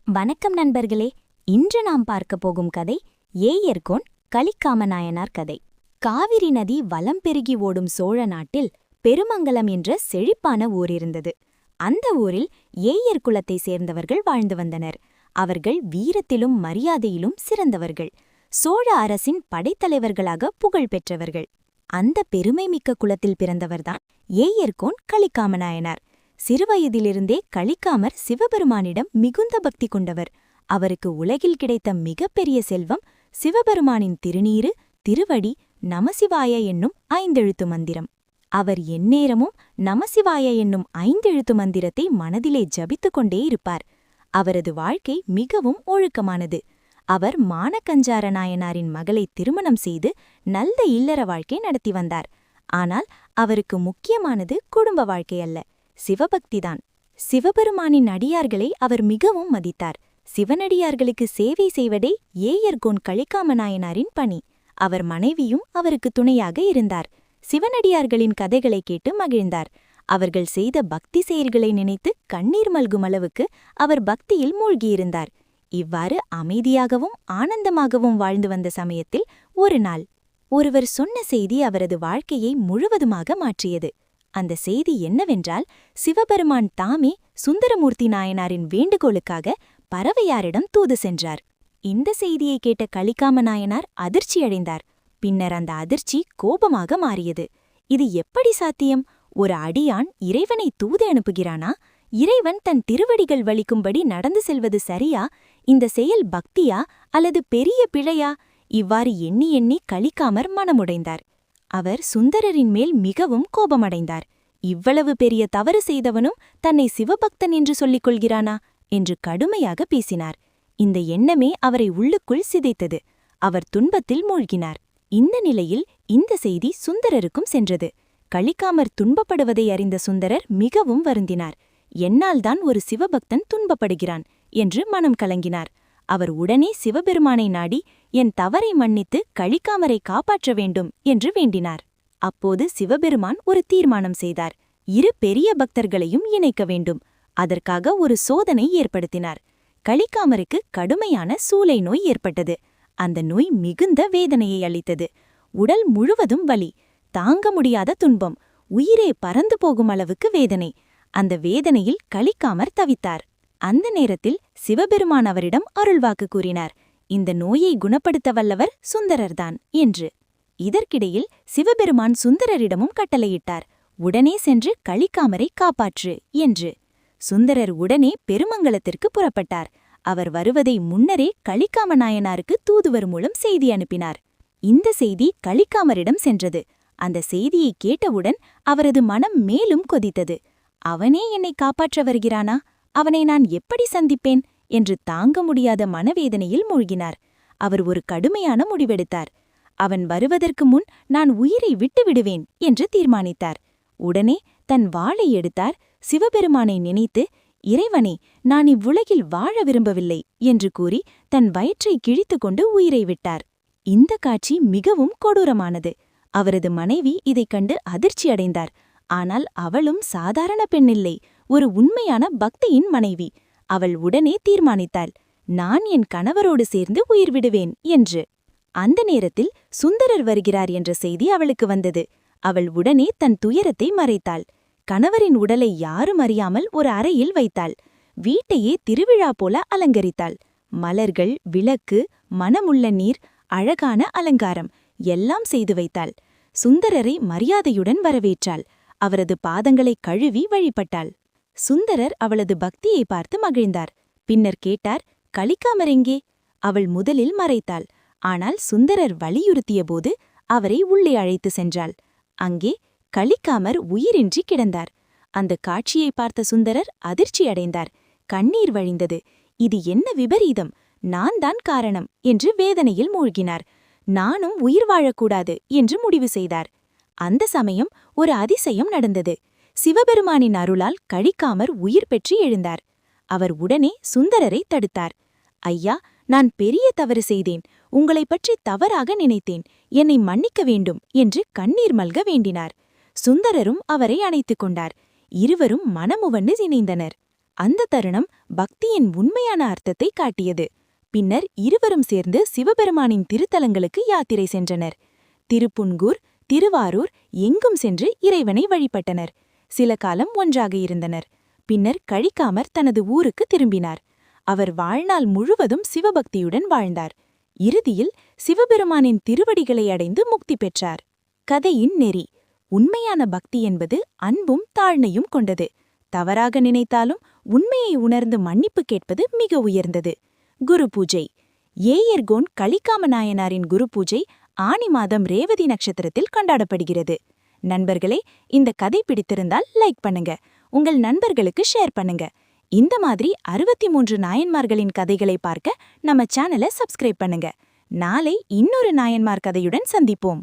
வணக்கம் நண்பர்களே. இன்று நாம் பார்க்க போகும் கதை ஏயர்கோன் கலிக்காம நாயனார் கதை. காவிரி நதி வலம் பெருகி ஓடும் சோழ நாட்டில் பெருமங்கலம் என்ற செழிப்பான ஊர் இருந்தது. அந்த ஊரில் ஏயர் குலத்தை சேர்ந்தவர்கள் வாழ்ந்து வந்தனர். அவர்கள் வீரத்திலும் மரியாதையிலும் சிறந்தவர்கள். சோழ அரசின் படைத்தலைவர்களாக புகழ் பெற்றவர்கள். அந்த பெருமைமிக்க குலத்தில் பிறந்தவர்தான் ஏயர்கோன் கலிக்காம நாயனார். சிறுவயதிலிருந்தே கலிக்காமர் சிவபெருமானிடம் மிகுந்த பக்தி கொண்டவர். அவருக்கு உலகில் கிடைத்த மிகப்பெரிய செல்வம் சிவபெருமானின் திருநீறு, திருவடி, நமசிவாய என்னும் 5 எழுத்து மந்திரம். அவர் எந்நேரமும் நமசிவாய என்னும் 5 எழுத்து மந்திரத்தை மனதிலே ஜபித்துக் கொண்டே இருப்பார். அவரது வாழ்க்கை மிகவும் ஒழுக்கமானது. அவர் மானக்கஞ்சார நாயனாரின் மகளை திருமணம் செய்து நல்ல இல்லற வாழ்க்கை நடத்தி வந்தார். ஆனால் அவருக்கு முக்கியமானது குடும்ப வாழ்க்கை அல்ல, சிவபக்திதான். சிவபெருமானின் அடியார்களை அவர் மிகவும் மதித்தார். சிவனடியார்களுக்கு சேவை செய்வதே ஏயர்கோன் கலிக்காம நாயனாரின் பணி. அவர் மனைவியும் அவருக்கு துணையாக இருந்தார். சிவனடியார்களின் கதைகளை கேட்டு மகிழ்ந்தார். அவர்கள் செய்த பக்தி செயல்களை நினைத்து கண்ணீர் மல்கும் அளவுக்கு அவர் பக்தியில் மூழ்கியிருந்தார். இவ்வாறு அமைதியாகவும் ஆனந்தமாகவும் வாழ்ந்து வந்த சமயத்தில் ஒரு நாள் ஒருவர் சொன்ன செய்தி அவரது வாழ்க்கையை முழுவதுமாக மாற்றியது. அந்த செய்தி என்னவென்றால், சிவபெருமான் தாமே சுந்தரமூர்த்தி நாயனாரின் வேண்டுகோளுக்காக பறவையாரிடம் தூது சென்றார். இந்த செய்தியை கேட்ட கலிக்காம நாயனார் அதிர்ச்சியடைந்தார். பின்னர் அந்த அதிர்ச்சி கோபமாக மாறியது. இது எப்படி சாத்தியம்? ஒரு அடியான் இறைவனை தூது அனுப்புகிறானா? இறைவன் தன் திருவடிகள் வலிக்கும்படி நடந்து செல்வது சரியா? இந்த செயல் பக்தியா அல்லது பெரிய பிழையா? இவ்வாறு எண்ணி எண்ணி கலிக்காமர் மனமுடைந்தார். அவர் சுந்தரரின் மேல் மிகவும் கோபமடைந்தார். இவ்வளவு பெரிய தவறு செய்தவனும் தன்னை சிவபக்தன் என்று சொல்லிக் கொள்கிறானா என்று கடுமையாக பேசினார். இந்த எண்ணமே அவரை உள்ளுக்குள் சிதைத்தது. அவர் துன்பத்தில் மூழ்கினார். இந்த நிலையில் இந்த செய்தி சுந்தரருக்கும் சென்றது. கலிக்காமர் துன்பப்படுவதை அறிந்த சுந்தரர் மிகவும் வருந்தினார். என்னால்தான் ஒரு சிவபக்தன் துன்பப்படுகிறான் என்று மனம் கலங்கினார். அவர் உடனே சிவபெருமானை நாடி என் தவறை மன்னித்து கலிக்காமரை காப்பாற்ற வேண்டும் என்று வேண்டினார். அப்போது சிவபெருமான் ஒரு தீர்மானம் செய்தார். 2 பெரிய பக்தர்களையும் இணைக்க வேண்டும். அதற்காக ஒரு சோதனை ஏற்படுத்தினார். கலிக்காமருக்கு கடுமையான சூளை நோய் ஏற்பட்டது. அந்த நோய் மிகுந்த வேதனையை அளித்தது. உடல் முழுவதும் வலி, தாங்க முடியாத துன்பம், உயிரே பறந்து போகும் அளவுக்கு வேதனை. அந்த வேதனையில் கலிக்காமர் தவித்தார். அந்த நேரத்தில் சிவபெருமான் அவரிடம் அருள்வாக்கு கூறினார். இந்த நோயை குணப்படுத்த வல்லவர் சுந்தரர்தான் என்று. இதற்கிடையில் சிவபெருமான் சுந்தரரிடமும் கட்டளையிட்டார். உடனே சென்று கலிக்காமரை காப்பாற்று என்று. சுந்தரர் உடனே பெருமங்கலத்திற்கு புறப்பட்டார். அவர் வருவதை முன்னரே கலிக்காம நாயனாருக்கு தூதுவர் மூலம் செய்தி அனுப்பினார். இந்த செய்தி கலிக்காமரிடம் சென்றது. அந்த செய்தியை கேட்டவுடன் அவரது மனம் மேலும் கொதித்தது. அவனே என்னை காப்பாற்ற வருகிறானா? அவனை நான் எப்படி சந்திப்பேன் என்று தாங்க முடியாத மனவேதனையில் மூழ்கினார். அவர் ஒரு கடுமையான முடிவெடுத்தார். அவன் வருவதற்கு முன் நான் உயிரை விட்டுவிடுவேன் என்று தீர்மானித்தார். உடனே தன் வாளை எடுத்தார். சிவபெருமானை நினைத்து, இறைவனே, நான் இவ்வுலகில் வாழ விரும்பவில்லை என்று கூறி தன் வயிற்றை கிழித்துக்கொண்டு உயிரை விட்டார். இந்த காட்சி மிகவும் கொடூரமானது. அவரது மனைவி இதைக் கண்டு அதிர்ச்சியடைந்தார். ஆனால் அவளும் சாதாரண பெண்ணில்லை, ஒரு உண்மையான பக்தியின் மனைவி. அவள் உடனே தீர்மானித்தாள், நான் என் கணவரோடு சேர்ந்து உயிர் விடுவேன் என்று. அந்த நேரத்தில் சுந்தரர் வருகிறார் என்ற செய்தி அவளுக்கு வந்தது. அவள் உடனே தன் துயரத்தை மறைத்தாள். கணவரின் உடலை யாரும் அறியாமல் ஒரு அறையில் வைத்தாள். வீட்டையே திருவிழா போல அலங்கரித்தாள். மலர்கள், விளக்கு, மணமுள்ள நீர், அழகான அலங்காரம் எல்லாம் செய்து வைத்தாள். சுந்தரரை மரியாதையுடன் வரவேற்றாள். அவரது பாதங்களை கழுவி வழிபட்டாள். சுந்தரர் அவளது பக்தியை பார்த்து மகிழ்ந்தார். பின்னர் கேட்டார், கலிக்காமர் எங்கே? அவள் முதலில் மறைத்தாள். ஆனால் சுந்தரர் வலியுறுத்தியபோது அவரை உள்ளே அழைத்து சென்றாள். அங்கே கலிக்காமர் உயிரின்றி கிடந்தார். அந்த காட்சியை பார்த்த சுந்தரர் அதிர்ச்சியடைந்தார். கண்ணீர் வழிந்தது. இது என்ன விபரீதம்? நான் தான் காரணம் என்று வேதனையில் மூழ்கினார். நானும் உயிர் வாழக்கூடாது என்று முடிவு செய்தார். அந்த சமயம் ஒரு அதிசயம் நடந்தது. சிவபெருமானின் அருளால் கலிக்காமர் உயிர் பெற்று எழுந்தார். அவர் உடனே சுந்தரரை தடுத்தார். ஐயா, நான் பெரிய தவறு செய்தேன். உங்களைப் பற்றி தவறாக நினைத்தேன். என்னை மன்னிக்க வேண்டும் என்று கண்ணீர் மல்க வேண்டினார். சுந்தரரும் அவரை அணைத்துக் கொண்டார். இருவரும் மனமுவந்து இணைந்தனர். அந்த தருணம் பக்தியின் உண்மையான அர்த்தத்தை காட்டியது. பின்னர் இருவரும் சேர்ந்து சிவபெருமானின் திருத்தலங்களுக்கு யாத்திரை சென்றனர். திருப்புன்கூர், திருவாரூர் எங்கும் சென்று இறைவனை வழிபட்டனர். சில காலம் ஒன்றாக இருந்தனர். பின்னர் கழிக்காமர் தனது ஊருக்கு திரும்பினார். அவர் வாழ்நாள் முழுவதும் சிவபக்தியுடன் வாழ்ந்தார். இறுதியில் சிவபெருமானின் திருவடிகளை அடைந்து முக்தி பெற்றார். கதையின் நெறி: உண்மையான பக்தி என்பது அன்பும் தாழ்மையும் கொண்டது. தவறாக நினைத்தாலும் உண்மையை உணர்ந்து மன்னிப்பு கேட்பது மிக உயர்ந்தது. குரு பூஜை: ஏயர்கோன் கலிக்காம நாயனாரின் குரு பூஜை ஆனி மாதம் ரேவதி நட்சத்திரத்தில் கொண்டாடப்படுகிறது. நண்பர்களே, இந்த கதை பிடித்திருந்தால் லைக் பண்ணுங்க, உங்கள் நண்பர்களுக்கு ஷேர் பண்ணுங்க. இந்த மாதிரி 63 நாயன்மார்களின் கதைகளை பார்க்க நம்ம சேனலை சப்ஸ்கிரைப் பண்ணுங்க. நாளை இன்னொரு நாயன்மார் கதையுடன் சந்திப்போம்.